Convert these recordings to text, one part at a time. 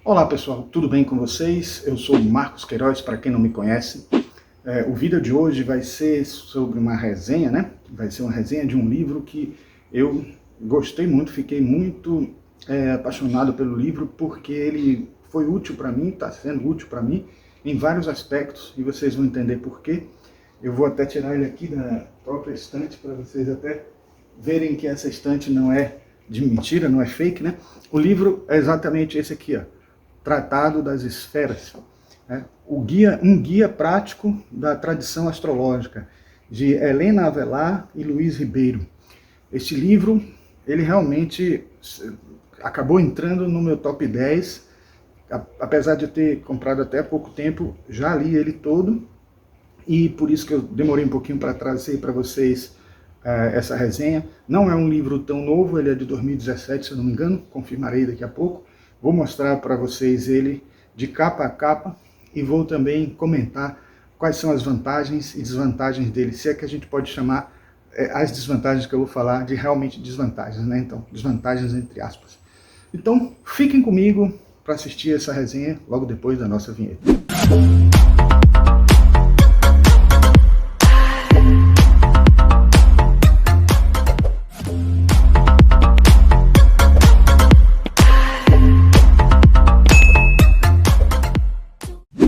Olá pessoal, tudo bem com vocês? Eu sou Marcos Queiroz, para quem não me conhece. O vídeo de hoje vai ser sobre uma resenha, né? Vai ser uma resenha de um livro que eu gostei muito, fiquei muito apaixonado pelo livro, porque ele foi útil para mim, está sendo útil para mim em vários aspectos, e vocês vão entender por quê. Eu vou até tirar ele aqui da própria estante, para vocês até verem que essa estante não é de mentira, não é fake, né? O livro é exatamente esse aqui, ó. Tratado das Esferas, né? Um guia prático da tradição astrológica, de Helena Avelar e Luiz Ribeiro. Este livro, ele realmente acabou entrando no meu top 10, apesar de eu ter comprado até há pouco tempo, já li ele todo, e por isso que eu demorei um pouquinho para trazer para vocês essa resenha. Não é um livro tão novo, ele é de 2017, se eu não me engano, confirmarei daqui a pouco. Vou mostrar para vocês ele de capa a capa e vou também comentar quais são as vantagens e desvantagens dele, se é que a gente pode chamar as desvantagens que eu vou falar de realmente desvantagens, né? Então, desvantagens entre aspas. Então, fiquem comigo para assistir essa resenha logo depois da nossa vinheta.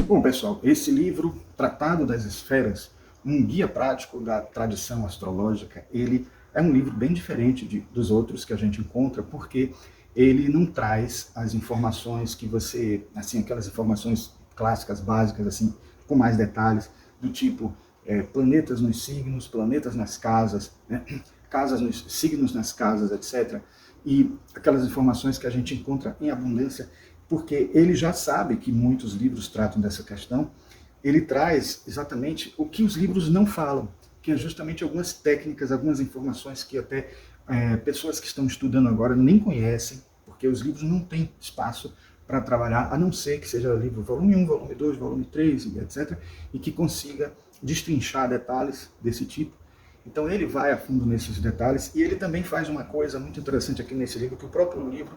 Bom, pessoal, esse livro, Tratado das Esferas, um guia prático da tradição astrológica, ele é um livro bem diferente dos outros que a gente encontra, porque ele não traz as informações que você, assim, aquelas informações clássicas, básicas, assim, com mais detalhes, do tipo planetas nos signos, planetas nas casas, né? Casas nos signos nas casas, etc. E aquelas informações que a gente encontra em abundância, porque ele já sabe que muitos livros tratam dessa questão. Ele traz exatamente o que os livros não falam, que é justamente algumas técnicas, algumas informações que até pessoas que estão estudando agora nem conhecem, porque os livros não têm espaço para trabalhar, a não ser que seja livro volume 1, volume 2, volume 3, etc., e que consiga destrinchar detalhes desse tipo. Então ele vai a fundo nesses detalhes, e ele também faz uma coisa muito interessante aqui nesse livro, que o próprio livro,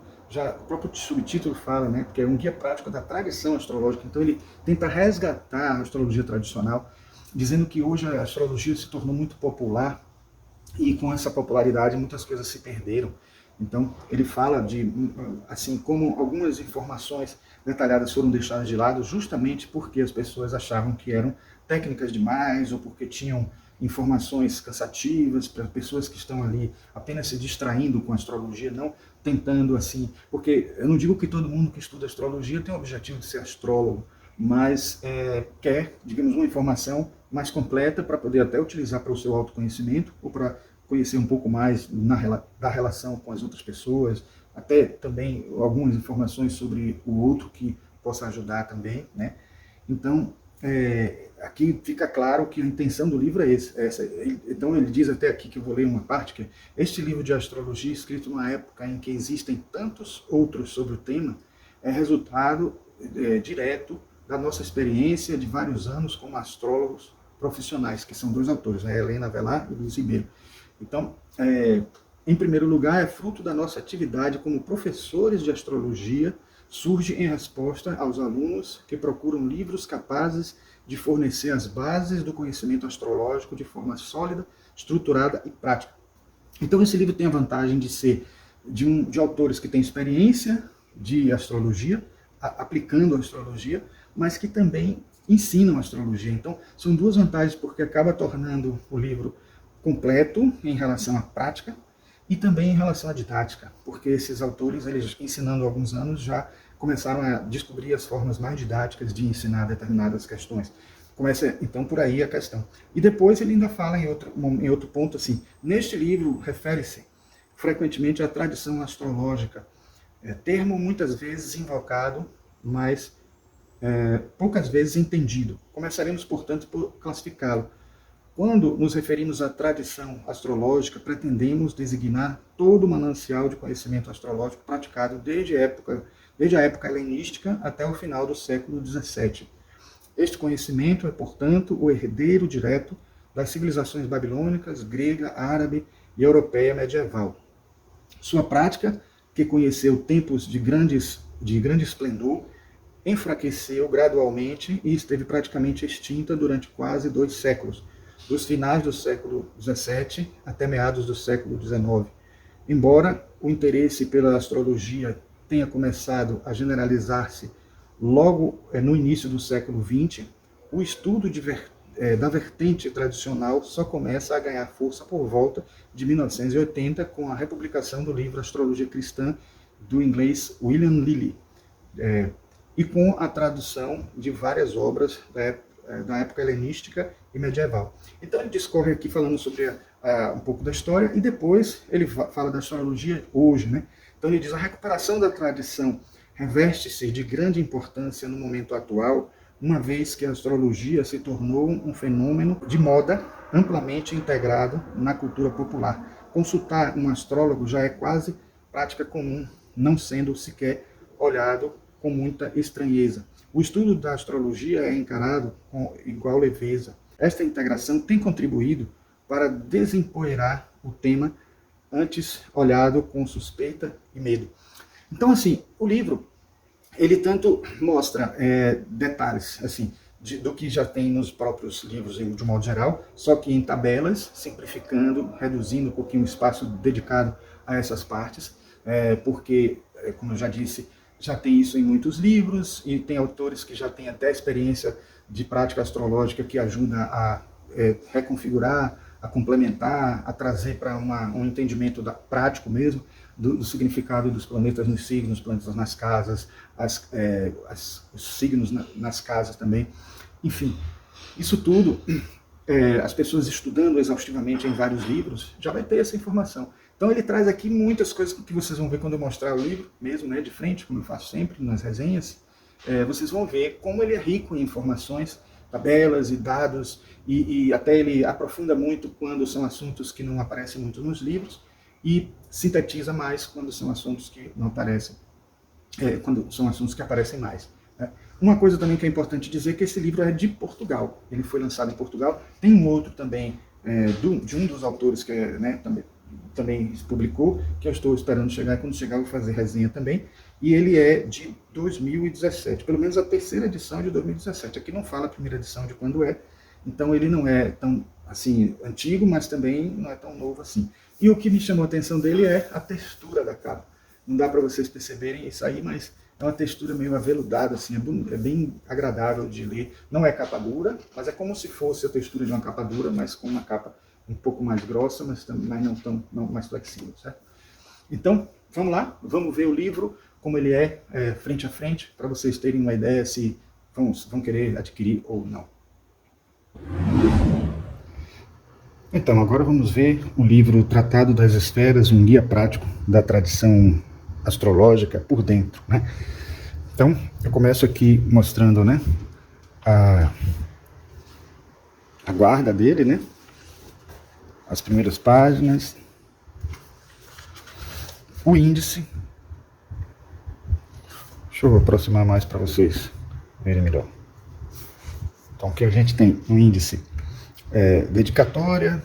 o próprio subtítulo fala, né, que é um guia prático da tradição astrológica. Então ele tenta resgatar a astrologia tradicional, dizendo que hoje a astrologia se tornou muito popular, e com essa popularidade muitas coisas se perderam. Então ele fala de, assim, como algumas informações detalhadas foram deixadas de lado, justamente porque as pessoas achavam que eram técnicas demais, ou porque tinham informações cansativas para pessoas que estão ali apenas se distraindo com a astrologia, não tentando assim, porque eu não digo que todo mundo que estuda astrologia tem o objetivo de ser astrólogo, mas quer, digamos, uma informação mais completa para poder até utilizar para o seu autoconhecimento, ou para conhecer um pouco mais da relação com as outras pessoas, até também algumas informações sobre o outro que possa ajudar também, né? Então, aqui fica claro que a intenção do livro é essa. Então ele diz até aqui, que eu vou ler uma parte, que este livro de astrologia, escrito numa época em que existem tantos outros sobre o tema, é resultado direto da nossa experiência de vários anos como astrólogos profissionais, que são dois autores, né, Helena Avelar e Luiz Ribeiro. Então, em primeiro lugar, é fruto da nossa atividade como professores de astrologia, surge em resposta aos alunos que procuram livros capazes de fornecer as bases do conhecimento astrológico de forma sólida, estruturada e prática. Então esse livro tem a vantagem de ser de autores que têm experiência de astrologia, aplicando a astrologia, mas que também ensinam astrologia. Então são duas vantagens, porque acaba tornando o livro completo em relação à prática, e também em relação à didática, porque esses autores, eles ensinando há alguns anos, já começaram a descobrir as formas mais didáticas de ensinar determinadas questões. Começa então por aí a questão. E depois ele ainda fala em outro ponto assim, neste livro refere-se frequentemente à tradição astrológica, termo muitas vezes invocado, mas poucas vezes entendido. Começaremos, portanto, por classificá-lo. Quando nos referimos à tradição astrológica, pretendemos designar todo o manancial de conhecimento astrológico praticado desde a época helenística até o final do século XVII. Este conhecimento é, portanto, o herdeiro direto das civilizações babilônicas, grega, árabe e europeia medieval. Sua prática, que conheceu tempos de grandes de grande esplendor, enfraqueceu gradualmente e esteve praticamente extinta durante quase 2 séculos, dos finais do século XVII até meados do século XIX. Embora o interesse pela astrologia tenha começado a generalizar-se logo no início do século XX, o estudo da vertente tradicional só começa a ganhar força por volta de 1980, com a republicação do livro Astrologia Cristã, do inglês William Lilly, e com a tradução de várias obras da época helenística e medieval. Então ele discorre aqui falando sobre um pouco da história, e depois ele fala da astrologia hoje, né? Então ele diz: a recuperação da tradição reveste-se de grande importância no momento atual, uma vez que a astrologia se tornou um fenômeno de moda amplamente integrado na cultura popular. Consultar um astrólogo já é quase prática comum, não sendo sequer olhado com muita estranheza. O estudo da astrologia é encarado com igual leveza. Esta integração tem contribuído para desempoeirar o tema, antes olhado com suspeita e medo. Então, assim, o livro, ele tanto mostra detalhes assim, do que já tem nos próprios livros de um modo geral, só que em tabelas, simplificando, reduzindo um pouquinho o espaço dedicado a essas partes, porque, como eu já disse, já tem isso em muitos livros, e tem autores que já têm até experiência de prática astrológica que ajuda a reconfigurar, a complementar, a trazer para um entendimento prático mesmo do significado dos planetas nos signos, planetas nas casas, os signos nas casas também. Enfim, isso tudo, as pessoas estudando exaustivamente em vários livros, já vai ter essa informação. Então ele traz aqui muitas coisas que vocês vão ver quando eu mostrar o livro, mesmo, né, de frente, como eu faço sempre nas resenhas. Vocês vão ver como ele é rico em informações, tabelas e dados, e até ele aprofunda muito quando são assuntos que não aparecem muito nos livros, e sintetiza mais quando são assuntos que não aparecem, quando são assuntos que aparecem mais. Uma coisa também que é importante dizer é que esse livro é de Portugal, ele foi lançado em Portugal. Tem um outro também, de um dos autores que também publicou, que eu estou esperando chegar, e quando chegar eu vou fazer resenha também, e ele é de 2017, pelo menos a terceira edição é de 2017, aqui não fala a primeira edição de quando é, então ele não é tão assim antigo, mas também não é tão novo assim. E o que me chamou a atenção dele é a textura da capa. Não dá para vocês perceberem isso aí, mas é uma textura meio aveludada, assim, é bem agradável de ler. Não é capa dura, mas é como se fosse a textura de uma capa dura, mas com uma capa um pouco mais grossa, mas não mais flexível, certo? Então, vamos lá, vamos ver o livro, como ele frente a frente, para vocês terem uma ideia se vão querer adquirir ou não. Então, agora vamos ver o livro Tratado das Esferas, um guia prático da tradição astrológica por dentro, né? Então, eu começo aqui mostrando, né, a guarda dele, né? As primeiras páginas, o índice. Deixa eu aproximar mais para vocês verem melhor. Então, aqui a gente tem um índice, dedicatória,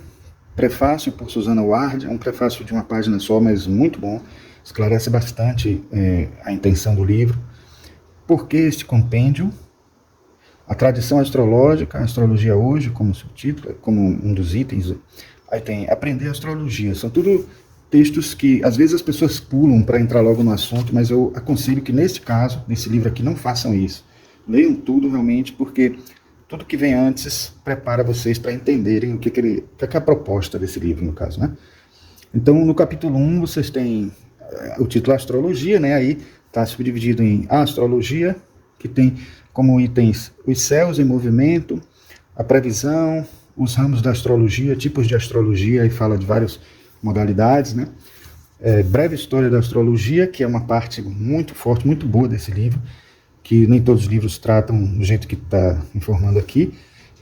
prefácio por Susana Ward, é um prefácio de uma página só, mas muito bom, esclarece bastante a intenção do livro. Por que este compêndio? A tradição astrológica, a astrologia hoje, como subtítulo, como um dos itens. Aí tem aprender astrologia, são tudo textos que às vezes as pessoas pulam para entrar logo no assunto, mas eu aconselho que neste caso, nesse livro aqui, não façam isso. Leiam tudo realmente, porque tudo que vem antes prepara vocês para entenderem o que é a proposta desse livro, no caso, né? Então, no capítulo 1, vocês têm o título Astrologia, né? Aí está subdividido em Astrologia, que tem como itens os céus em movimento, a previsão, os ramos da astrologia, tipos de astrologia, e fala de várias modalidades, né? Breve história da astrologia, que é uma parte muito forte, muito boa desse livro, que nem todos os livros tratam do jeito que está informando aqui.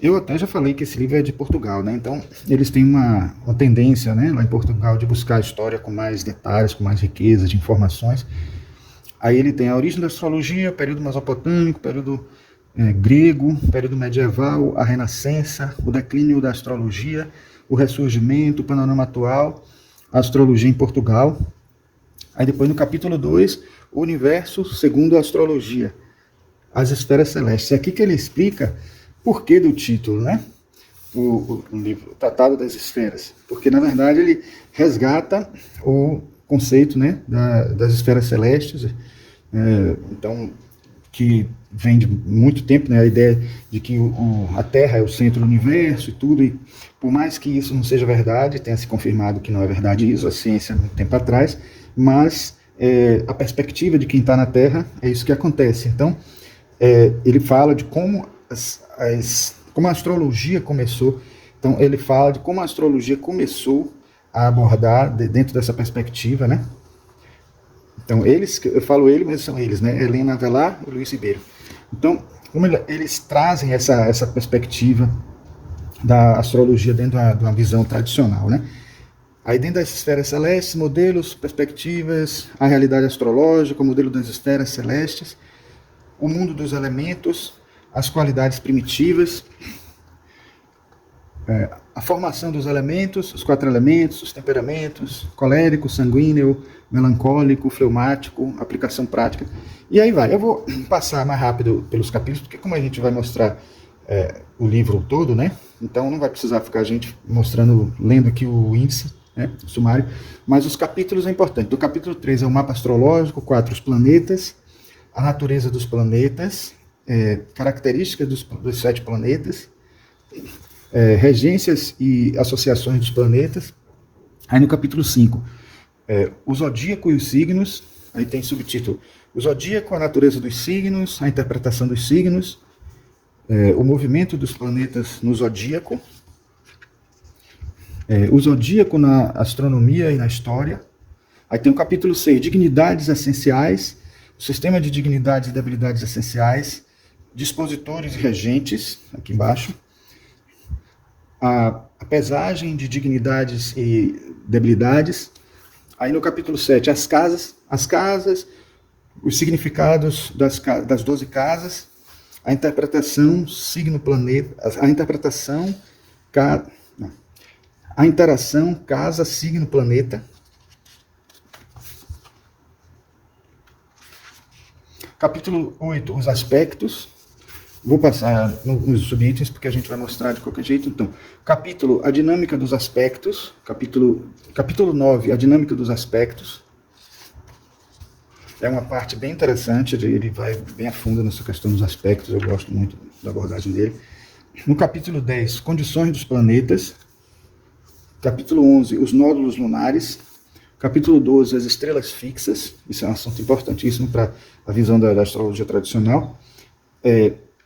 Eu até já falei que esse livro é de Portugal, né? Então eles têm uma tendência, né, lá em Portugal, de buscar a história com mais detalhes, com mais riqueza de informações. Aí ele tem a origem da astrologia, período mesopotâmico, período grego, período medieval, a renascença, o declínio da astrologia, o ressurgimento, o panorama atual, a astrologia em Portugal. Aí depois no capítulo 2, o universo segundo a astrologia, as esferas celestes. É aqui que ele explica por que do título, né? O livro, o Tratado das Esferas. Porque, na verdade, ele resgata o conceito, né, das esferas celestes, então, que vem de muito tempo, né, a ideia de que a Terra é o centro do universo e tudo, e por mais que isso não seja verdade, tenha se confirmado que não é verdade isso, a ciência há muito tempo atrás, mas a perspectiva de quem está na Terra é isso que acontece. Então, ele fala de como como a astrologia começou. Então, ele fala de como a astrologia começou a abordar dentro dessa perspectiva, né? Então, eu falo ele, mas são eles, né? Helena Avelar e Luiz Ribeiro. Então, como eles trazem essa perspectiva da astrologia dentro de uma visão tradicional, né? Aí dentro das esferas celestes, modelos, perspectivas, a realidade astrológica, o modelo das esferas celestes, o mundo dos elementos, as qualidades primitivas, a formação dos elementos, os 4 elementos, os temperamentos, colérico, sanguíneo, melancólico, fleumático, aplicação prática. E aí vai. Eu vou passar mais rápido pelos capítulos, porque como a gente vai mostrar o livro todo, né? Então não vai precisar ficar a gente lendo aqui o índice, né, o sumário, mas os capítulos é importante. Do capítulo 3 é o mapa astrológico, 4 os planetas, a natureza dos planetas, características dos 7 planetas, regências e associações dos planetas. Aí no capítulo 5, o zodíaco e os signos, aí tem subtítulo, o zodíaco, a natureza dos signos, a interpretação dos signos, o movimento dos planetas no zodíaco, o zodíaco na astronomia e na história. Aí tem o capítulo 6, dignidades essenciais, o sistema de dignidades e debilidades essenciais, dispositores e regentes, aqui embaixo, a pesagem de dignidades e debilidades. Aí no capítulo 7, as casas, os significados das 12 casas, a interpretação signo-planeta, a interação casa, signo, planeta. Capítulo 8, os aspectos. Vou passar nos subitens, porque a gente vai mostrar de qualquer jeito. Então, capítulo, a dinâmica dos aspectos. Capítulo 9, a dinâmica dos aspectos. É uma parte bem interessante, ele vai bem a fundo nessa questão dos aspectos, eu gosto muito da abordagem dele. No capítulo 10, condições dos planetas. Capítulo 11, os nódulos lunares. Capítulo 12, as estrelas fixas. Isso é um assunto importantíssimo para a visão da astrologia tradicional.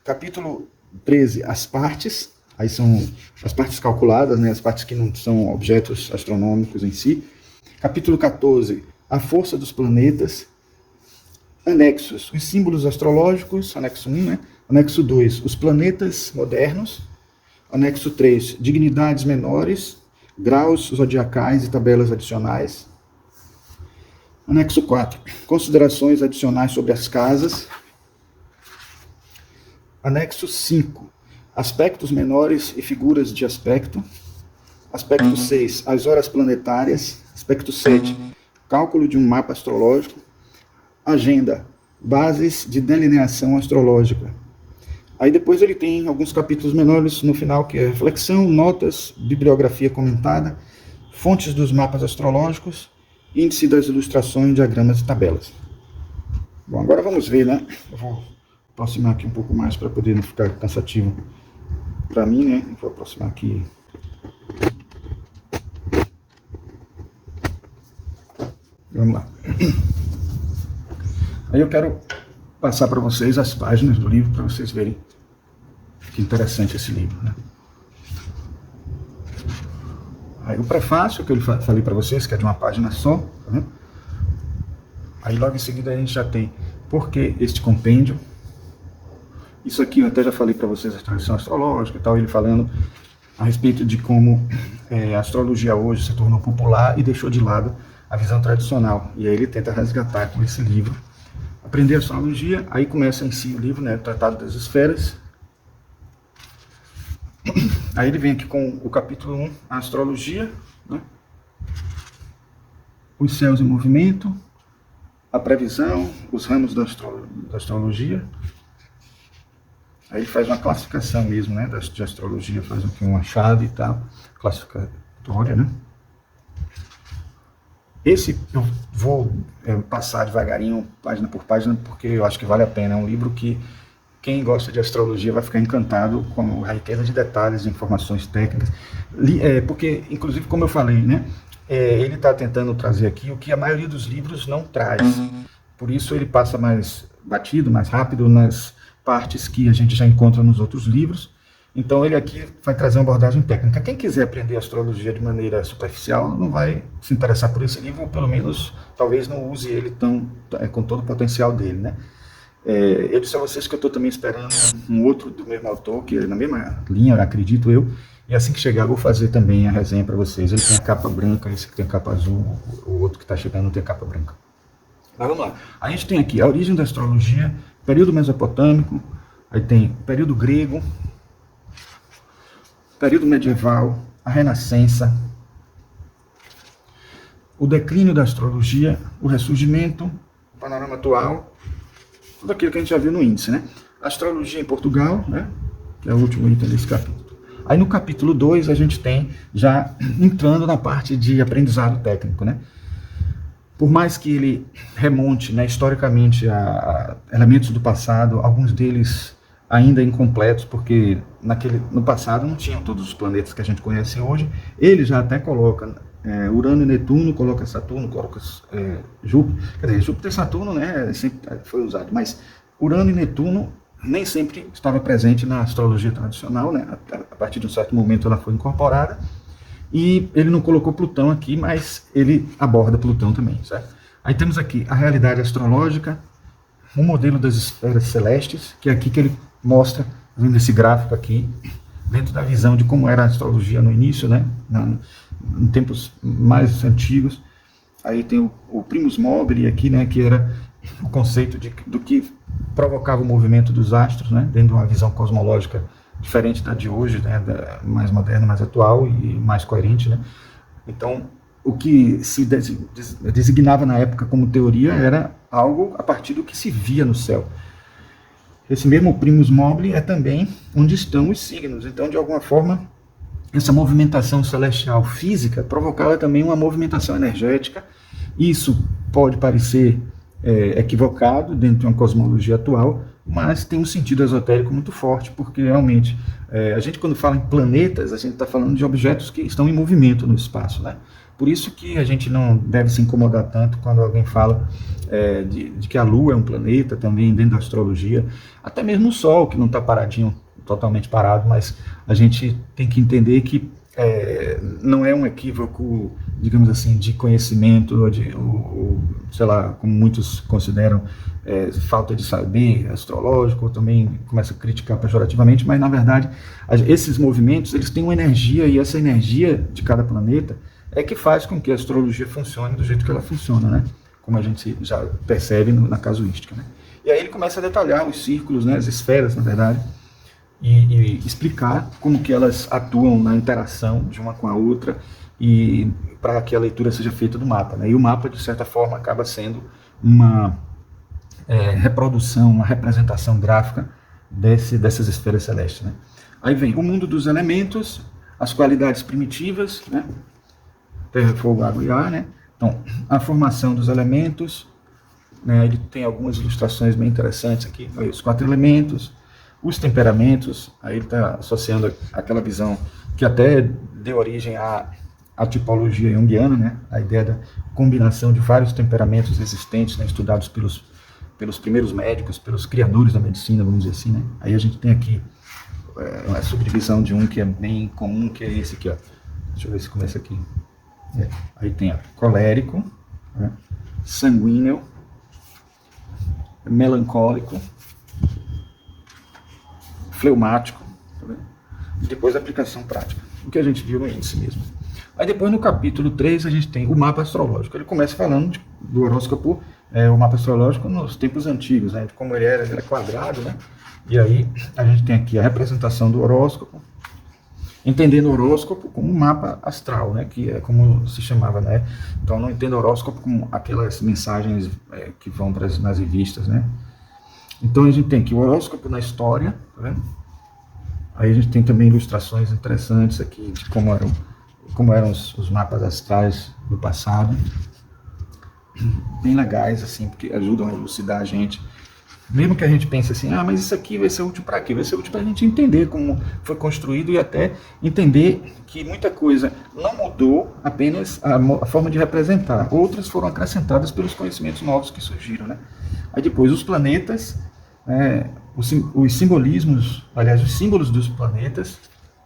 Capítulo 13, as partes. Aí são as partes calculadas, né, as partes que não são objetos astronômicos em si. Capítulo 14, a força dos planetas. Anexos, os símbolos astrológicos, anexo 1, né? Anexo 2, os planetas modernos. Anexo 3, dignidades menores, graus zodiacais e tabelas adicionais. Anexo 4, considerações adicionais sobre as casas. Anexo 5, aspectos menores e figuras de aspecto. Aspecto 6, as horas planetárias. Aspecto 7, cálculo de um mapa astrológico. Agenda, bases de delineação astrológica. Aí depois ele tem alguns capítulos menores no final, que é reflexão, notas, bibliografia comentada, fontes dos mapas astrológicos, índice das ilustrações, diagramas e tabelas. Bom, agora vamos ver, né? Eu vou aproximar aqui um pouco mais para poder não ficar cansativo para mim, né? Vou aproximar aqui. Vamos lá. Aí eu quero passar para vocês as páginas do livro, para vocês verem que interessante esse livro, né? Aí o prefácio que eu falei para vocês, que é de uma página só, tá vendo? Aí logo em seguida a gente já tem por que este compêndio. Isso aqui eu até já falei para vocês, a tradição astrológica e tal, ele falando a respeito de como a astrologia hoje se tornou popular e deixou de lado a visão tradicional. E aí ele tenta resgatar com esse livro. Aprender astrologia, aí começa em si o livro, né, o Tratado das Esferas. Aí ele vem aqui com o capítulo 1, a astrologia, né, os céus em movimento, a previsão, os ramos da astrologia. Aí ele faz uma classificação mesmo, né, de astrologia, faz aqui uma chave e tal, classificatória, né. Esse eu vou passar devagarinho, página por página, porque eu acho que vale a pena. É um livro que quem gosta de astrologia vai ficar encantado com a riqueza de detalhes, de informações técnicas, porque, inclusive, como eu falei, né, ele está tentando trazer aqui o que a maioria dos livros não traz. Por isso ele passa mais batido, mais rápido nas partes que a gente já encontra nos outros livros. Então ele aqui vai trazer uma abordagem técnica. Quem quiser aprender astrologia de maneira superficial não vai se interessar por esse livro, ou pelo menos talvez não use ele com todo o potencial dele, né? Eu disse a vocês que eu estou também esperando um outro do mesmo autor, que é na mesma linha, acredito eu, e assim que chegar eu vou fazer também a resenha para vocês. Ele tem a capa branca, esse que tem a capa azul, o outro que está chegando não tem a capa branca. Mas vamos lá. A gente tem aqui a origem da astrologia, período mesopotâmico, aí tem período grego, período medieval, a Renascença, o declínio da astrologia, o ressurgimento, o panorama atual, tudo aquilo que a gente já viu no índice, né? Astrologia em Portugal, né? Que é o último item desse capítulo. Aí no capítulo 2 a gente tem já entrando na parte de aprendizado técnico, né? Por mais que ele remonte, né, historicamente a elementos do passado, alguns deles ainda incompletos, porque no passado não tinham todos os planetas que a gente conhece hoje. Ele já até coloca Urano e Netuno, coloca Saturno, coloca Júpiter. Quer dizer, Júpiter e Saturno, né, sempre foi usado, mas Urano e Netuno nem sempre estava presente na astrologia tradicional, né? A partir de um certo momento ela foi incorporada. E ele não colocou Plutão aqui, mas ele aborda Plutão também, certo? Aí temos aqui a realidade astrológica, um modelo das esferas celestes, que é aqui que ele mostra, vendo esse gráfico aqui, dentro da visão de como era a astrologia no início, né? Em tempos mais antigos. Aí tem o primus mobile aqui, né? Que era o conceito do que provocava o movimento dos astros, né? Dentro de uma visão cosmológica diferente da de hoje, né, mais moderna, mais atual e mais coerente, né? Então, o que se designava na época como teoria era algo a partir do que se via no céu. Esse mesmo primus mobile é também onde estão os signos. Então, de alguma forma, essa movimentação celestial física provocava também uma movimentação energética. Isso pode parecer equivocado dentro de uma cosmologia atual, mas tem um sentido esotérico muito forte, porque realmente a gente, quando fala em planetas, a gente está falando de objetos que estão em movimento no espaço, né? Por isso que a gente não deve se incomodar tanto quando alguém fala de que a Lua é um planeta também dentro da astrologia, até mesmo o Sol, que não está paradinho, totalmente parado, mas a gente tem que entender que não é um equívoco, digamos assim, de conhecimento, ou sei lá, como muitos consideram, falta de saber astrológico, ou também começa a criticar pejorativamente, mas na verdade esses movimentos, eles têm uma energia, e essa energia de cada planeta é que faz com que a astrologia funcione do jeito que ela funciona, né? Como a gente já percebe na casuística, né? E aí ele começa a detalhar os círculos, né, as esferas, na verdade, e explicar como que elas atuam na interação de uma com a outra, e para que a leitura seja feita do mapa, né? E o mapa, de certa forma, acaba sendo uma reprodução, uma representação gráfica dessas esferas celestes, né? Aí vem o mundo dos elementos, as qualidades primitivas, né? Terra, fogo, água e ar, né? Então, a formação dos elementos, né? Ele tem algumas ilustrações bem interessantes aqui, os 4 elementos, os temperamentos. Aí ele está associando aquela visão que até deu origem à tipologia junguiana, né? A ideia da combinação de vários temperamentos existentes, né? Estudados pelos primeiros médicos, pelos criadores da medicina, vamos dizer assim, né? Aí a gente tem aqui uma subdivisão de um que é bem comum, que é esse aqui, ó. Deixa eu ver se começa aqui. Aí tem colérico, né? Sanguíneo, melancólico, fleumático, tá vendo? E depois a aplicação prática, o que a gente viu no índice mesmo. Aí depois no capítulo 3 a gente tem o mapa astrológico. Ele começa falando do horóscopo, o mapa astrológico nos tempos antigos, né, de como ele era quadrado, né? E aí a gente tem aqui a representação do horóscopo, entendendo o horóscopo como um mapa astral, né, que é como se chamava, né? Então não entendo o horóscopo como aquelas mensagens que vão nas revistas, né? Então a gente tem aqui o horóscopo na história, tá vendo? Aí a gente tem também ilustrações interessantes aqui de como eram os mapas astrais do passado, bem legais, assim, porque ajudam a elucidar a gente. Mesmo que a gente pense assim, mas isso aqui vai ser útil para quê? Vai ser útil para a gente entender como foi construído e até entender que muita coisa não mudou, apenas a forma de representar. Outras foram acrescentadas pelos conhecimentos novos que surgiram, né? Aí depois os planetas, os simbolismos, aliás, os símbolos dos planetas,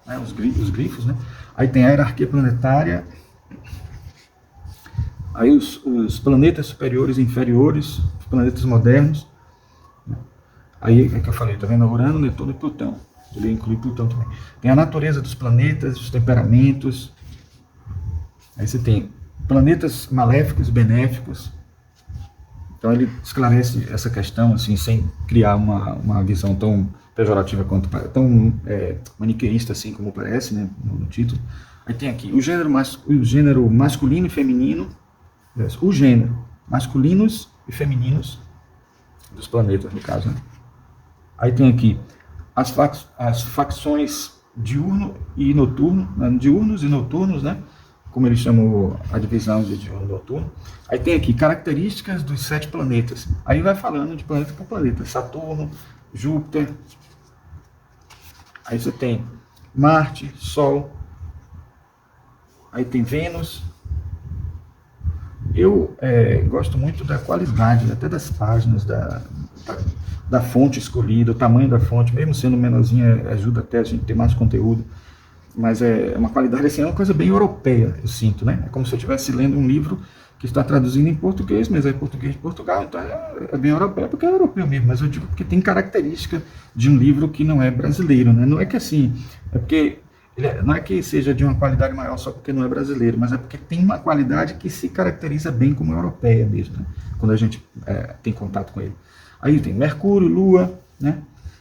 né, os grifos, né? Aí tem a hierarquia planetária, aí os planetas superiores e inferiores, os planetas modernos. Aí é que eu falei, tá vendo? Urano, Netuno e Plutão. Ele inclui Plutão também. Tem a natureza dos planetas, os temperamentos. Aí você tem planetas maléficos e benéficos. Então ele esclarece essa questão assim, sem criar uma visão tão pejorativa quanto tão maniqueísta assim como parece, né, no título. Aí tem aqui o gênero masculino e feminino, o gênero masculinos e femininos dos planetas, no caso, né? Aí tem aqui as facções diurno e noturno, né? Diurnos e noturnos, né? Como eles chamam a divisão de diurno e noturno. Aí tem aqui características dos 7 planetas. Aí vai falando de planeta por planeta. Saturno, Júpiter. Aí você tem Marte, Sol. Aí tem Vênus. Eu gosto muito da qualidade, até das páginas, da fonte escolhida, o tamanho da fonte, mesmo sendo menorzinha, ajuda até a gente ter mais conteúdo. Mas é uma qualidade, assim, é uma coisa bem europeia, eu sinto, né? É como se eu estivesse lendo um livro que está traduzido em português, mas é português de Portugal, então é bem europeu, porque é europeu mesmo, mas eu digo porque tem característica de um livro que não é brasileiro, né? Não é que assim, é porque não é que seja de uma qualidade maior só porque não é brasileiro, mas é porque tem uma qualidade que se caracteriza bem como europeia mesmo, né? Quando a gente tem contato com ele. Aí tem Mercúrio, Lua, né?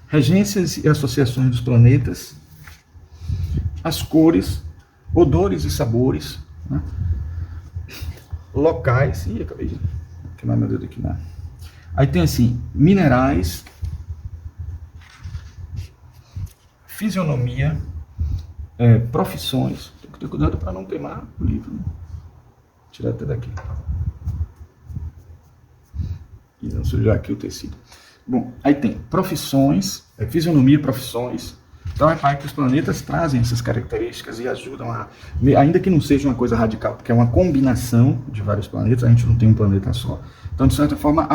Regências e associações dos planetas, as cores, odores e sabores, né? Locais, acabei de queimar meu dedo aqui, né? Aí tem assim, minerais, fisionomia, profissões. Tem que ter cuidado para não queimar o livro, né? Tirar até daqui e não sujar aqui o tecido. Bom, aí tem profissões, fisionomia, profissões. Então é para que os planetas trazem essas características e ajudam ainda que não seja uma coisa radical, porque é uma combinação de vários planetas, a gente não tem um planeta só. Então, de certa forma,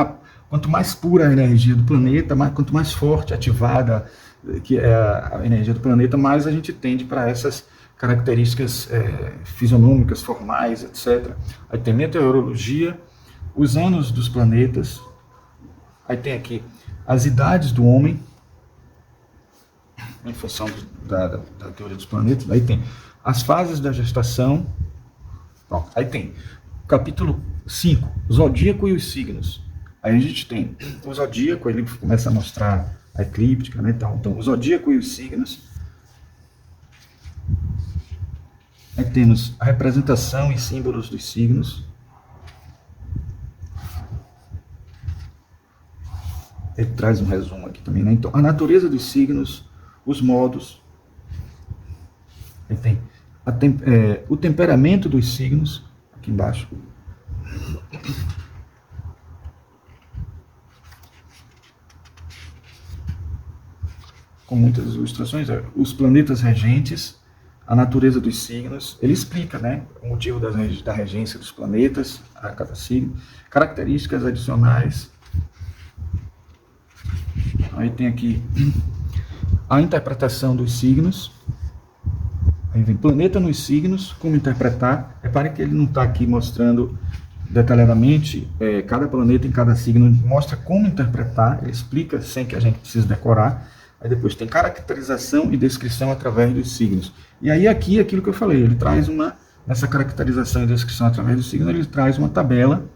quanto mais pura a energia do planeta, quanto mais forte, ativada que é a energia do planeta, mais a gente tende para essas características fisionômicas, formais, etc. Aí tem meteorologia, os anos dos planetas, aí tem aqui as idades do homem, em função da teoria dos planetas. Aí tem as fases da gestação. Pronto. Aí tem o capítulo 5, Zodíaco e os signos. Aí a gente tem o Zodíaco, ele começa a mostrar a eclíptica, né? Então o Zodíaco e os signos. Aí temos a representação e símbolos dos signos. Ele traz um resumo aqui também, né? Então, a natureza dos signos, os modos, aí tem o temperamento dos signos, aqui embaixo, com muitas ilustrações, os planetas regentes, a natureza dos signos, ele explica, né, o motivo da regência dos planetas, a cada signo, características adicionais. Aí tem aqui a interpretação dos signos. Aí vem planeta nos signos, como interpretar. Repare que ele não está aqui mostrando detalhadamente cada planeta em cada signo, mostra como interpretar, ele explica sem que a gente precise decorar. Aí depois tem caracterização e descrição através dos signos. E aí aqui, aquilo que eu falei, ele traz nessa caracterização e descrição através dos signos, ele traz uma tabela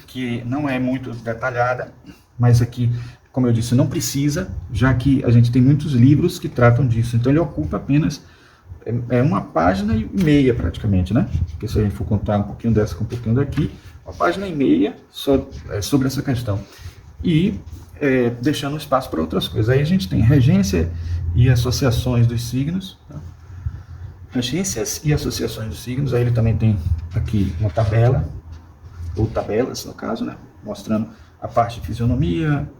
que não é muito detalhada, mas aqui, como eu disse, não precisa, já que a gente tem muitos livros que tratam disso. Então ele ocupa apenas é uma página e meia praticamente, né? Porque se a gente for contar um pouquinho dessa com um pouquinho daqui, uma página e meia só sobre essa questão. E deixando espaço para outras coisas. Aí a gente tem regência e associações dos signos, tá? Regências e associações dos signos. Aí ele também tem aqui uma tabela, ou tabelas no caso, né? Mostrando a parte de fisionomia,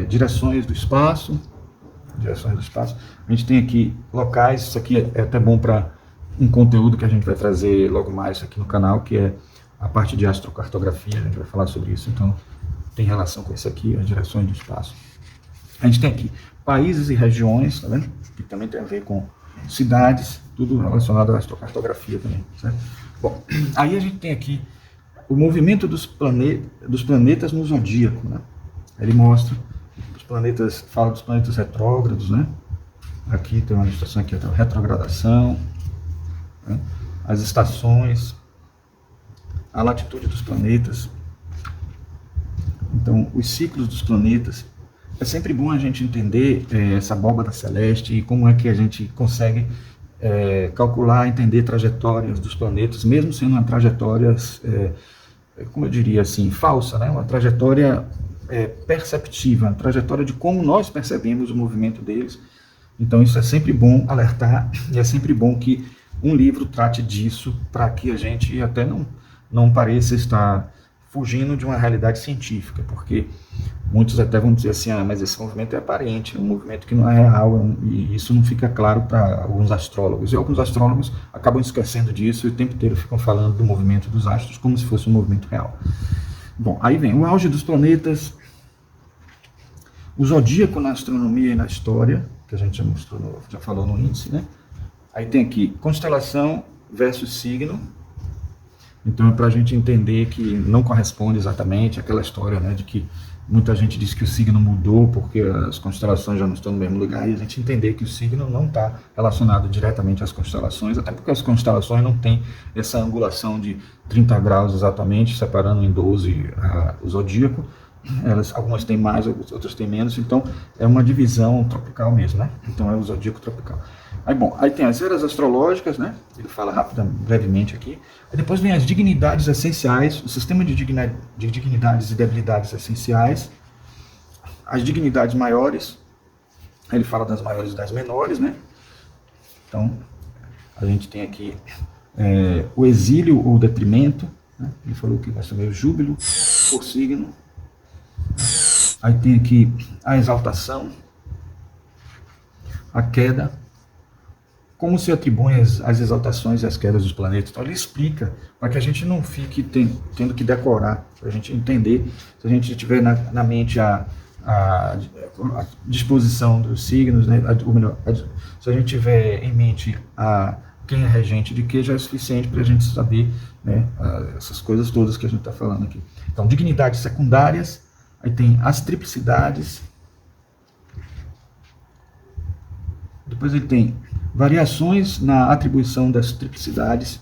direções do espaço. A gente tem aqui locais, isso aqui é até bom para um conteúdo que a gente vai trazer logo mais aqui no canal, que é a parte de astrocartografia, a gente vai falar sobre isso, então tem relação com isso aqui, as direções do espaço. A gente tem aqui países e regiões, tá vendo? Que também tem a ver com cidades, tudo relacionado à astrocartografia também, certo? Bom, aí a gente tem aqui o movimento dos planetas no zodíaco, né? Ele mostra os planetas, fala dos planetas retrógrados, né? Aqui tem uma ilustração aqui, a retrogradação, né? As estações, a latitude dos planetas. Então, os ciclos dos planetas. É sempre bom a gente entender essa abóbada celeste e como é que a gente consegue calcular, entender trajetórias dos planetas, mesmo sendo uma trajetórias, como eu diria assim, falsa, né? Uma trajetória perceptiva, uma trajetória de como nós percebemos o movimento deles. Então isso é sempre bom alertar e é sempre bom que um livro trate disso para que a gente até não pareça estar fugindo de uma realidade científica, porque muitos até vão dizer assim, mas esse movimento é aparente, é um movimento que não é real, e isso não fica claro para alguns astrólogos, e alguns astrólogos acabam esquecendo disso e o tempo inteiro ficam falando do movimento dos astros como se fosse um movimento real. Bom, aí vem o auge dos planetas, o zodíaco na astronomia e na história, que a gente já falou no índice, né? Aí tem aqui constelação versus signo. Então é para a gente entender que não corresponde exatamente àquela história, né, de que muita gente diz que o signo mudou porque as constelações já não estão no mesmo lugar, e a gente entender que o signo não está relacionado diretamente às constelações, até porque as constelações não têm essa angulação de 30 graus exatamente, separando em 12 o zodíaco. Algumas têm mais, outras têm menos, então é uma divisão tropical mesmo, né? Então é o zodíaco tropical. Aí tem as eras astrológicas, né? Ele fala brevemente aqui. Aí depois vem as dignidades essenciais, o sistema de dignidades e debilidades essenciais, as dignidades maiores. Aí ele fala das maiores e das menores, né? Então a gente tem aqui o exílio ou detrimento, né? Ele falou que vai ser o júbilo por signo. Aí tem aqui a exaltação, a queda, como se atribuem as exaltações e as quedas dos planetas. Então ele explica, para que a gente não fique tendo que decorar, para a gente entender, se a gente tiver na mente a disposição dos signos, né? Ou melhor, se a gente tiver em mente quem é regente de que, já é suficiente para a gente saber, né, essas coisas todas que a gente está falando aqui. Então, dignidades secundárias, aí tem as triplicidades, depois ele tem variações na atribuição das triplicidades.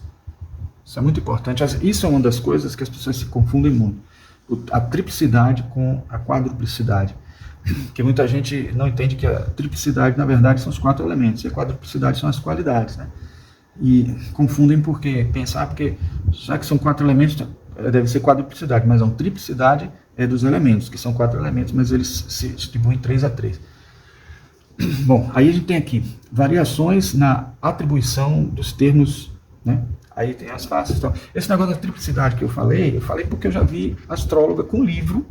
Isso é muito importante. Isso é uma das coisas que as pessoas se confundem muito. A triplicidade com a quadruplicidade. Porque muita gente não entende que a triplicidade, na verdade, são os 4 elementos. E a quadruplicidade são as qualidades, né? E confundem porque pensar, porque já que são 4 elementos, deve ser quadruplicidade. Mas a triplicidade é dos elementos, que são 4 elementos, mas eles se distribuem 3 a 3. Bom, aí a gente tem aqui variações na atribuição dos termos, né? Aí tem as faces. Então, esse negócio da triplicidade que eu falei porque eu já vi astrólogo com livro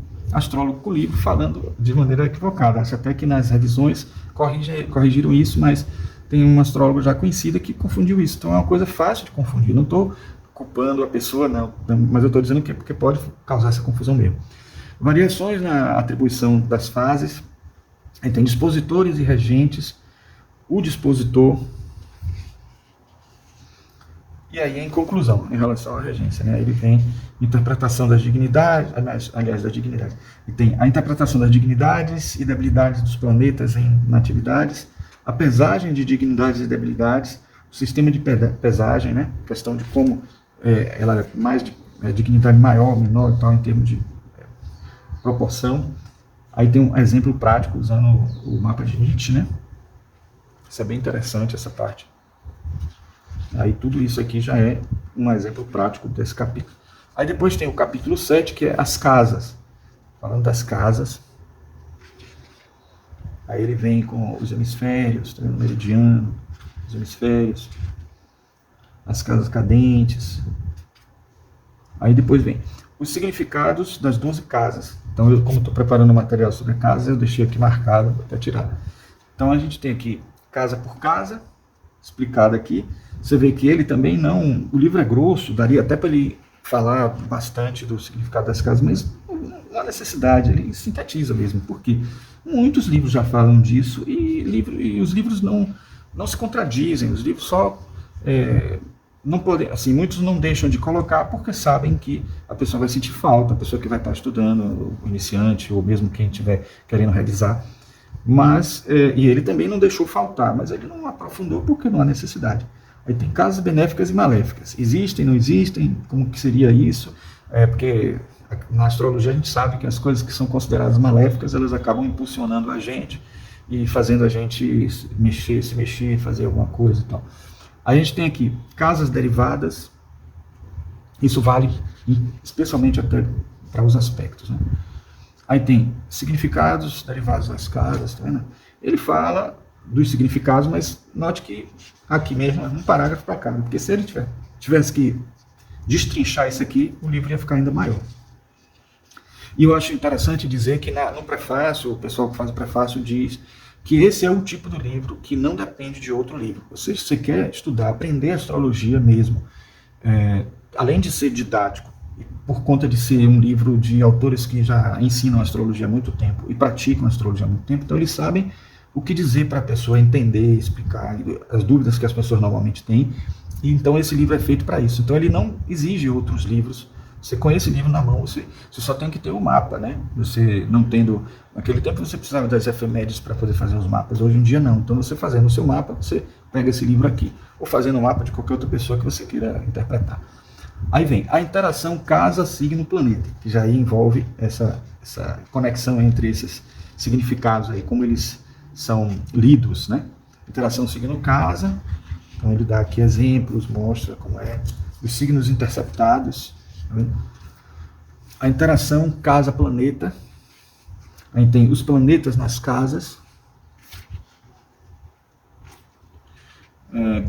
falando de maneira equivocada. Acho até que nas revisões corrigiram isso, mas tem uma astróloga já conhecida que confundiu isso. Então é uma coisa fácil de confundir. Não estou culpando a pessoa, não, mas eu estou dizendo que é porque pode causar essa confusão mesmo. Variações na atribuição das fases. Aí tem dispositores e regentes, o dispositor, e aí em conclusão, em relação à regência, né? Ele vem interpretação das dignidades, aliás, das dignidades. E tem a interpretação das dignidades e debilidades dos planetas em natividades, a pesagem de dignidades e debilidades, o sistema de pesagem, né? Questão de como ela é mais dignidade maior, menor e tal, em termos de proporção. Aí tem um exemplo prático usando o mapa de Nietzsche, né? Isso é bem interessante, essa parte. Aí tudo isso aqui já é um exemplo prático desse capítulo. Aí depois tem o capítulo 7, que é as casas. Falando das casas. Aí ele vem com os hemisférios, o meridiano, os hemisférios, as casas cadentes. Aí depois vem os significados das 12 casas. Então, como estou preparando o material sobre casas, eu deixei aqui marcado, vou até tirar. Então, a gente tem aqui casa por casa, explicado aqui. Você vê que ele também não... O livro é grosso, daria até para ele falar bastante do significado das casas, mas não há necessidade, ele sintetiza mesmo, porque muitos livros já falam disso e os livros não se contradizem, os livros só... não podem, assim, muitos não deixam de colocar porque sabem que a pessoa vai sentir falta, a pessoa que vai estar estudando, o iniciante, ou mesmo quem estiver querendo revisar. Mas, e ele também não deixou faltar, mas ele não aprofundou porque não há necessidade. Aí tem casas benéficas e maléficas. Existem, não existem? Como que seria isso? Porque na astrologia a gente sabe que as coisas que são consideradas maléficas, elas acabam impulsionando a gente e fazendo a gente se mexer, fazer alguma coisa e tal. A gente tem aqui casas derivadas, isso vale especialmente até para os aspectos, né? Aí tem significados derivados das casas, tá vendo? Ele fala dos significados, mas note que aqui mesmo é um parágrafo para cada, porque se ele tivesse que destrinchar isso aqui, o livro ia ficar ainda maior. E eu acho interessante dizer que no prefácio, o pessoal que faz o prefácio diz que esse é o tipo do livro que não depende de outro livro. Você quer estudar, aprender astrologia mesmo, além de ser didático, por conta de ser um livro de autores que já ensinam astrologia há muito tempo e praticam astrologia há muito tempo, então eles sabem o que dizer para a pessoa entender, explicar as dúvidas que as pessoas normalmente têm, e então esse livro é feito para isso. Então ele não exige outros livros. Você com esse livro na mão, você só tem que ter o mapa, né? Você não tendo... Naquele tempo você precisava das efemérides para poder fazer os mapas, hoje em dia não. Então você fazendo o seu mapa, você pega esse livro aqui, ou fazendo o mapa de qualquer outra pessoa que você queira interpretar. Aí vem a interação casa, signo, planeta, que já envolve essa conexão entre esses significados aí, como eles são lidos, né? Interação signo casa, então ele dá aqui exemplos, mostra como é os signos interceptados. A interação casa-planeta, aí tem os planetas nas casas,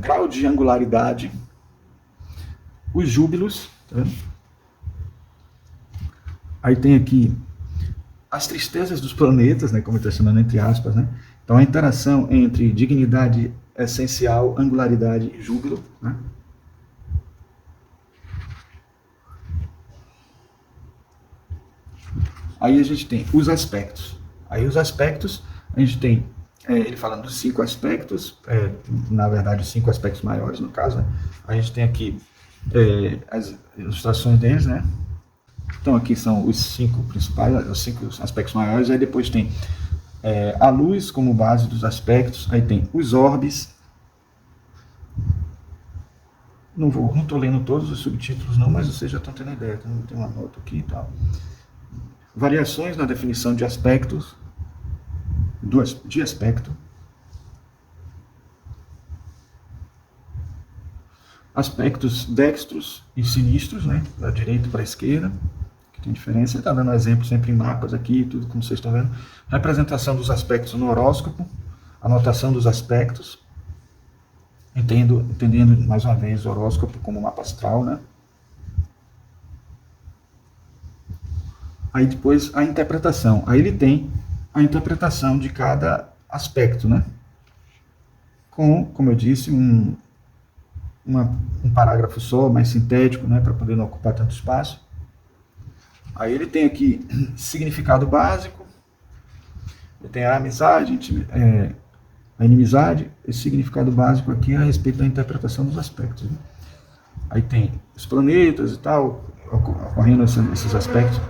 grau de angularidade, os júbilos, tá vendo? Aí tem aqui as tristezas dos planetas, né, como está chamando entre aspas, né? Então a interação entre dignidade essencial, angularidade e júbilo, né? Aí a gente tem os aspectos. Aí os aspectos, a gente tem, ele falando dos 5 aspectos, na verdade os 5 aspectos maiores no caso, né? A gente tem aqui as ilustrações deles, né? Então aqui são os 5 principais, os 5 aspectos maiores, aí depois tem a luz como base dos aspectos, aí tem os orbes. Não estou lendo todos os subtítulos não, mas vocês já estão tendo ideia, tem uma nota aqui e tal. Variações na definição de aspectos, de aspecto. Aspectos dextros e sinistros, né? Da direita para a esquerda, que tem diferença. Ele está dando exemplo sempre em mapas aqui, tudo como vocês estão vendo. Representação dos aspectos no horóscopo, anotação dos aspectos, entendendo mais uma vez o horóscopo como mapa astral, né? Aí depois a interpretação. Aí ele tem a interpretação de cada aspecto, né? Como eu disse, um parágrafo só, mais sintético, né? Para poder não ocupar tanto espaço. Aí ele tem aqui significado básico. Ele tem a amizade, a inimizade. Esse significado básico aqui é a respeito da interpretação dos aspectos, né? Aí tem os planetas e tal, ocorrendo esses aspectos.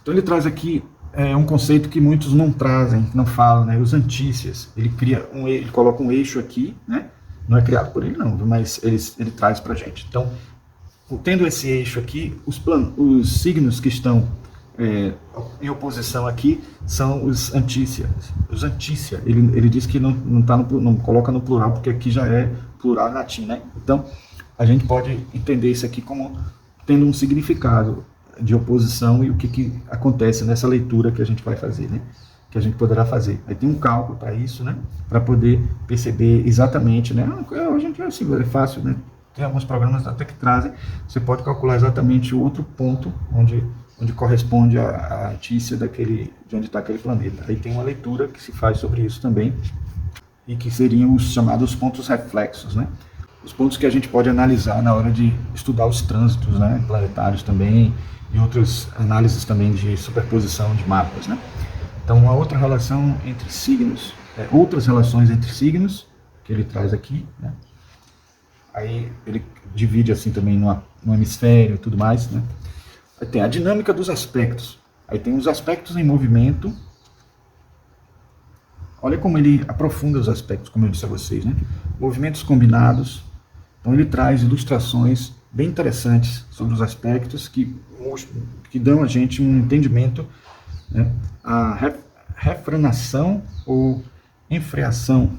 Então ele traz aqui um conceito que muitos não trazem, não falam, né? Os antícias. Ele coloca um eixo aqui, né? Não é criado por ele não, mas ele traz para a gente. Então, tendo esse eixo aqui, os signos que estão Em oposição aqui são os antícia. Os antícia, ele diz que não coloca no plural, porque aqui já é plural em latim, né? Então, a gente pode entender isso aqui como tendo um significado de oposição e o que acontece nessa leitura que a gente vai fazer, né? Que a gente poderá fazer. Aí tem um cálculo para isso, né? Para poder perceber exatamente, né? Hoje em dia é fácil, né? Tem alguns programas até que trazem, você pode calcular exatamente o outro ponto onde corresponde a notícia de onde está aquele planeta. Aí tem uma leitura que se faz sobre isso também, e que seriam os chamados pontos reflexos, né? Os pontos que a gente pode analisar na hora de estudar os trânsitos, né, planetários também, e outras análises também de superposição de mapas, né? Então, uma outra relação entre signos, outras relações entre signos, que ele traz aqui, né? Aí ele divide assim também no hemisfério e tudo mais, né? Aí tem a dinâmica dos aspectos. Aí tem os aspectos em movimento. Olha como ele aprofunda os aspectos, como eu disse a vocês, né? Movimentos combinados. Então ele traz ilustrações bem interessantes sobre os aspectos que dão a gente um entendimento, né? A refranação ou enfreação.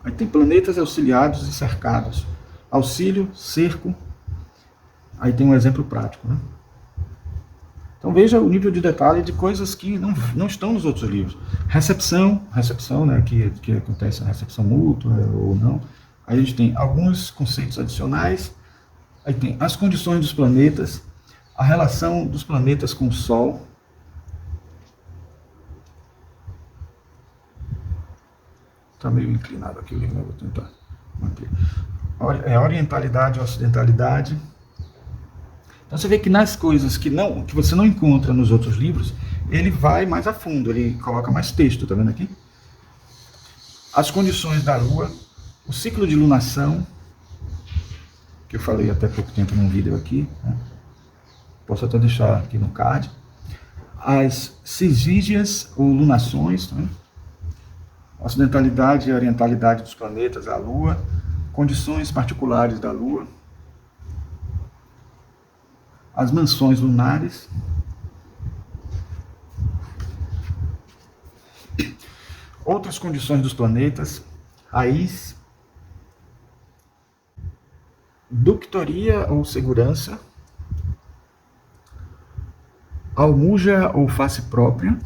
Aí tem planetas auxiliados e cercados. Auxílio, cerco. Aí tem um exemplo prático, né? Então veja o nível de detalhe de coisas que não estão nos outros livros. Recepção, né, que acontece a recepção mútua ou não. Aí a gente tem alguns conceitos adicionais. Aí tem as condições dos planetas, a relação dos planetas com o Sol. Está meio inclinado aqui o livro, vou tentar manter. Orientalidade e ocidentalidade. Então você vê que nas coisas que você não encontra nos outros livros, ele vai mais a fundo, ele coloca mais texto, tá vendo aqui? As condições da Lua, o ciclo de lunação, que eu falei até pouco tempo num vídeo aqui, né? Posso até deixar aqui no card. As cisígias ou lunações, né? Ocidentalidade e orientalidade dos planetas, a Lua, condições particulares da Lua, as mansões lunares, outras condições dos planetas, raiz, ductoria ou segurança, almuja ou face própria.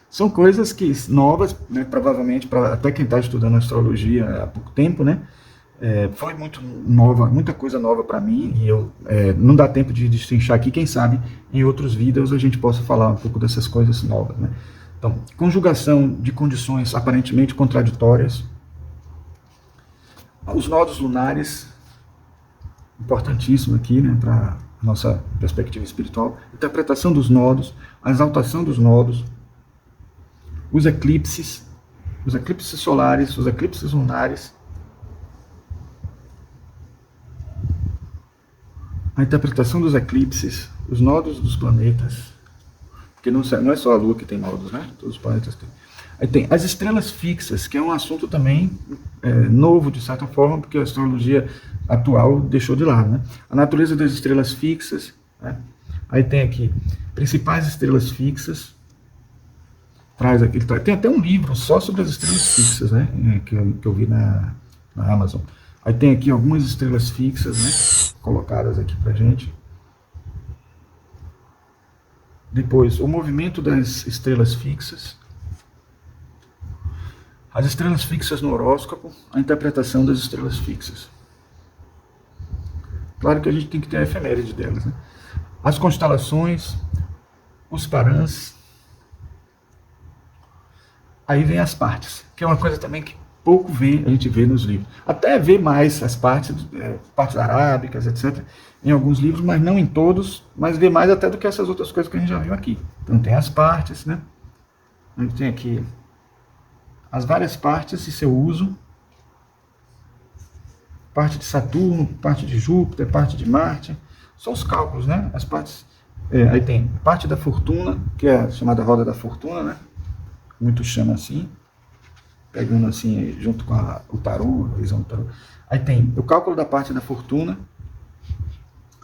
São coisas novas, né, provavelmente, para até quem está estudando astrologia há pouco tempo, né? Foi muita coisa nova para mim, e não dá tempo de destrinchar aqui. Quem sabe em outros vídeos a gente possa falar um pouco dessas coisas novas, né? Então, conjugação de condições aparentemente contraditórias, os nodos lunares, importantíssimo aqui, né, para a nossa perspectiva espiritual, interpretação dos nodos, a exaltação dos nodos, os eclipses solares, os eclipses lunares, a interpretação dos eclipses, os nodos dos planetas, porque não é só a Lua que tem nodos, né? Todos os planetas têm. Aí tem as estrelas fixas, que é um assunto também novo, de certa forma, porque a astrologia atual deixou de lado, né? A natureza das estrelas fixas, né? Aí tem aqui principais estrelas fixas, traz aqui, tem até um livro só sobre as estrelas fixas, né? Que eu vi na Amazon. Aí tem aqui algumas estrelas fixas, né, colocadas aqui pra gente. Depois, o movimento das estrelas fixas. As estrelas fixas no horóscopo, a interpretação das estrelas fixas. Claro que a gente tem que ter a efeméride delas, né? As constelações, os parãs. Aí vem as partes, que é uma coisa também que pouco a gente vê nos livros. Até vê mais as partes arábicas, etc., em alguns livros, mas não em todos, mas vê mais até do que essas outras coisas que a gente já viu aqui. Então tem as partes, né? A gente tem aqui as várias partes e seu uso. Parte de Saturno, parte de Júpiter, parte de Marte. São os cálculos, né? As partes. Aí tem parte da fortuna, que é a chamada roda da fortuna, né? Muitos chamam assim, pegando assim, junto com o tarô, a visão do tarô. Aí tem o cálculo da parte da fortuna,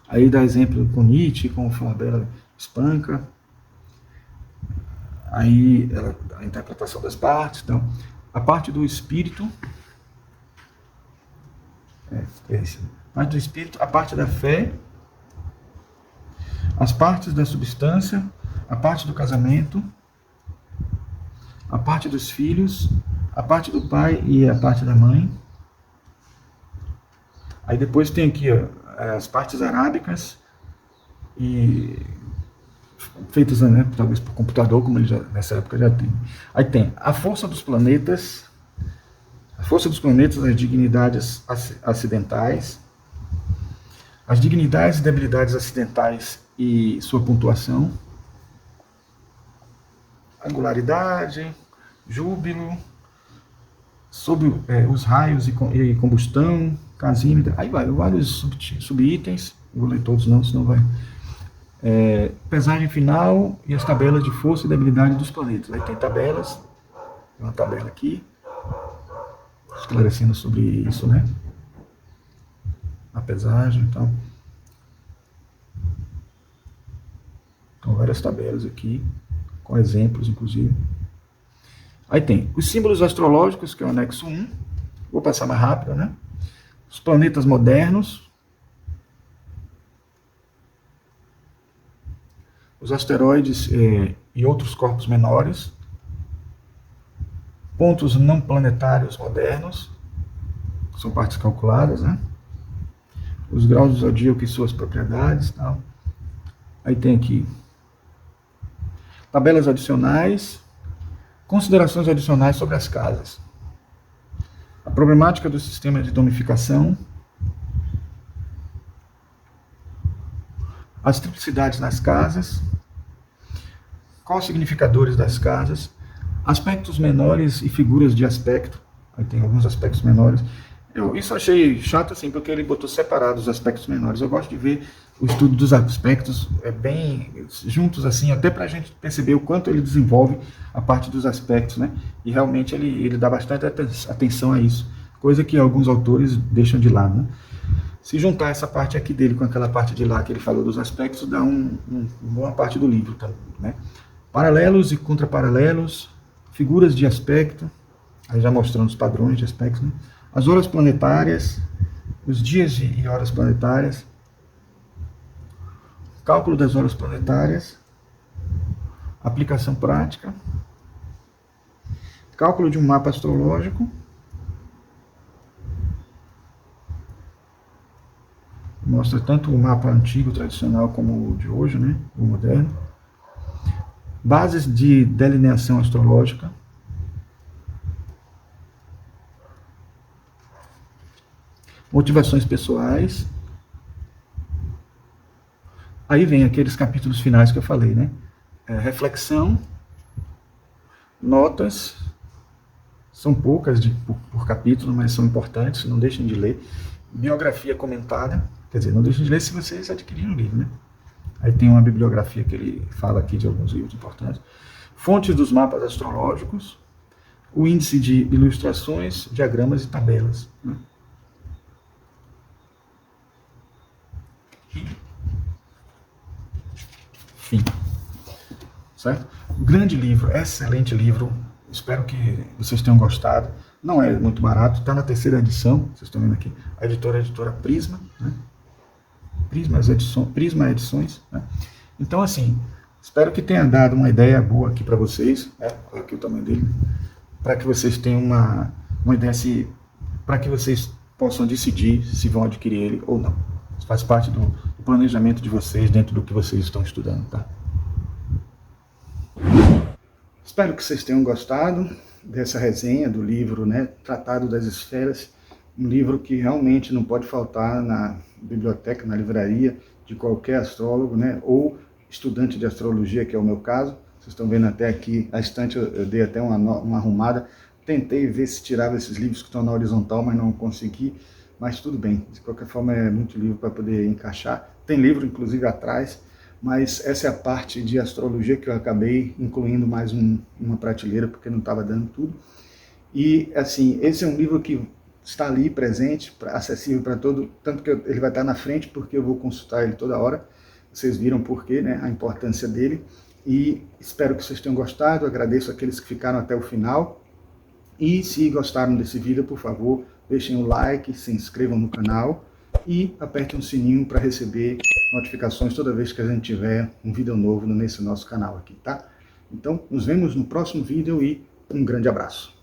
Aí dá exemplo com Nietzsche, com Falabella Espanca. Aí a interpretação das partes. Então, a parte do espírito, a parte do espírito, a parte da fé, as partes da substância, a parte do casamento, a parte dos filhos, a parte do pai e a parte da mãe. Aí depois tem aqui as partes arábicas, e feitas, né, talvez por computador, como ele já, nessa época já tem. Aí tem a força dos planetas, as dignidades acidentais, as dignidades e debilidades acidentais e sua pontuação, angularidade, júbilo, sobre os raios e combustão, casímida, aí vai, vários subitens, não vou ler todos não, senão vai. Pesagem final e as tabelas de força e debilidade dos planetas. Aí tem tabelas, tem uma tabela aqui, esclarecendo sobre isso, né? A pesagem e tal. Então, várias tabelas aqui, com exemplos, inclusive. Aí tem os símbolos astrológicos, que é o anexo 1. Vou passar mais rápido, né? Os planetas modernos, os asteroides e outros corpos menores, pontos não planetários modernos, são partes calculadas, né? Os graus do zodíaco e suas propriedades, tal. Aí tem aqui tabelas adicionais, considerações adicionais sobre as casas, a problemática do sistema de domificação, as triplicidades nas casas, quais os significadores das casas, aspectos menores e figuras de aspecto. Aí tem alguns aspectos menores. Isso achei chato assim, porque ele botou separados os aspectos menores. Eu gosto de ver o estudo dos aspectos bem juntos assim, até para a gente perceber o quanto ele desenvolve a parte dos aspectos, né? E realmente ele dá bastante atenção a isso, coisa que alguns autores deixam de lado, né? Se juntar essa parte aqui dele com aquela parte de lá que ele falou dos aspectos, dá uma boa parte do livro também, né? Paralelos e contraparalelos, figuras de aspecto, aí já mostrando os padrões de aspectos, né? As horas planetárias, os dias e horas planetárias, cálculo das horas planetárias, aplicação prática, cálculo de um mapa astrológico, mostra tanto o mapa antigo, tradicional, como o de hoje, né, o moderno, bases de delineação astrológica, motivações pessoais. Aí vem aqueles capítulos finais que eu falei, né? Reflexão, notas, são poucas por capítulo, mas são importantes, não deixem de ler. Biografia comentada, quer dizer, não deixem de ler se vocês adquirirem o livro, né? Aí tem uma bibliografia que ele fala aqui de alguns livros importantes. Fontes dos mapas astrológicos, o índice de ilustrações, diagramas e tabelas, né? Fim. Certo? Grande livro, excelente livro. Espero que vocês tenham gostado. Não é muito barato, está na terceira edição, vocês estão vendo aqui. A editora Prisma, né? Prisma Edições, né? Então, assim, espero que tenha dado uma ideia boa aqui para vocês, né? Olha aqui o tamanho dele, para que vocês tenham uma ideia, para que vocês possam decidir se vão adquirir ele ou não. Isso faz parte do planejamento de vocês dentro do que vocês estão estudando, tá? Espero que vocês tenham gostado dessa resenha do livro, né, Tratado das Esferas, um livro que realmente não pode faltar na biblioteca, na livraria de qualquer astrólogo, né, ou estudante de astrologia, que é o meu caso. Vocês estão vendo até aqui a estante, eu dei até uma arrumada, tentei ver se tirava esses livros que estão na horizontal, mas não consegui, mas tudo bem, de qualquer forma é muito livro para poder encaixar. Tem livro inclusive atrás, mas essa é a parte de astrologia que eu acabei incluindo mais uma prateleira, porque não estava dando tudo. E assim, esse é um livro que está ali presente, acessível para todo, tanto que ele vai estar na frente porque eu vou consultar ele toda hora. Vocês viram por quê, né, a importância dele. E espero que vocês tenham gostado, agradeço aqueles que ficaram até o final. E se gostaram desse vídeo, por favor, deixem o like, se inscrevam no canal e apertem o sininho para receber notificações toda vez que a gente tiver um vídeo novo nesse nosso canal aqui, tá? Então, nos vemos no próximo vídeo e um grande abraço.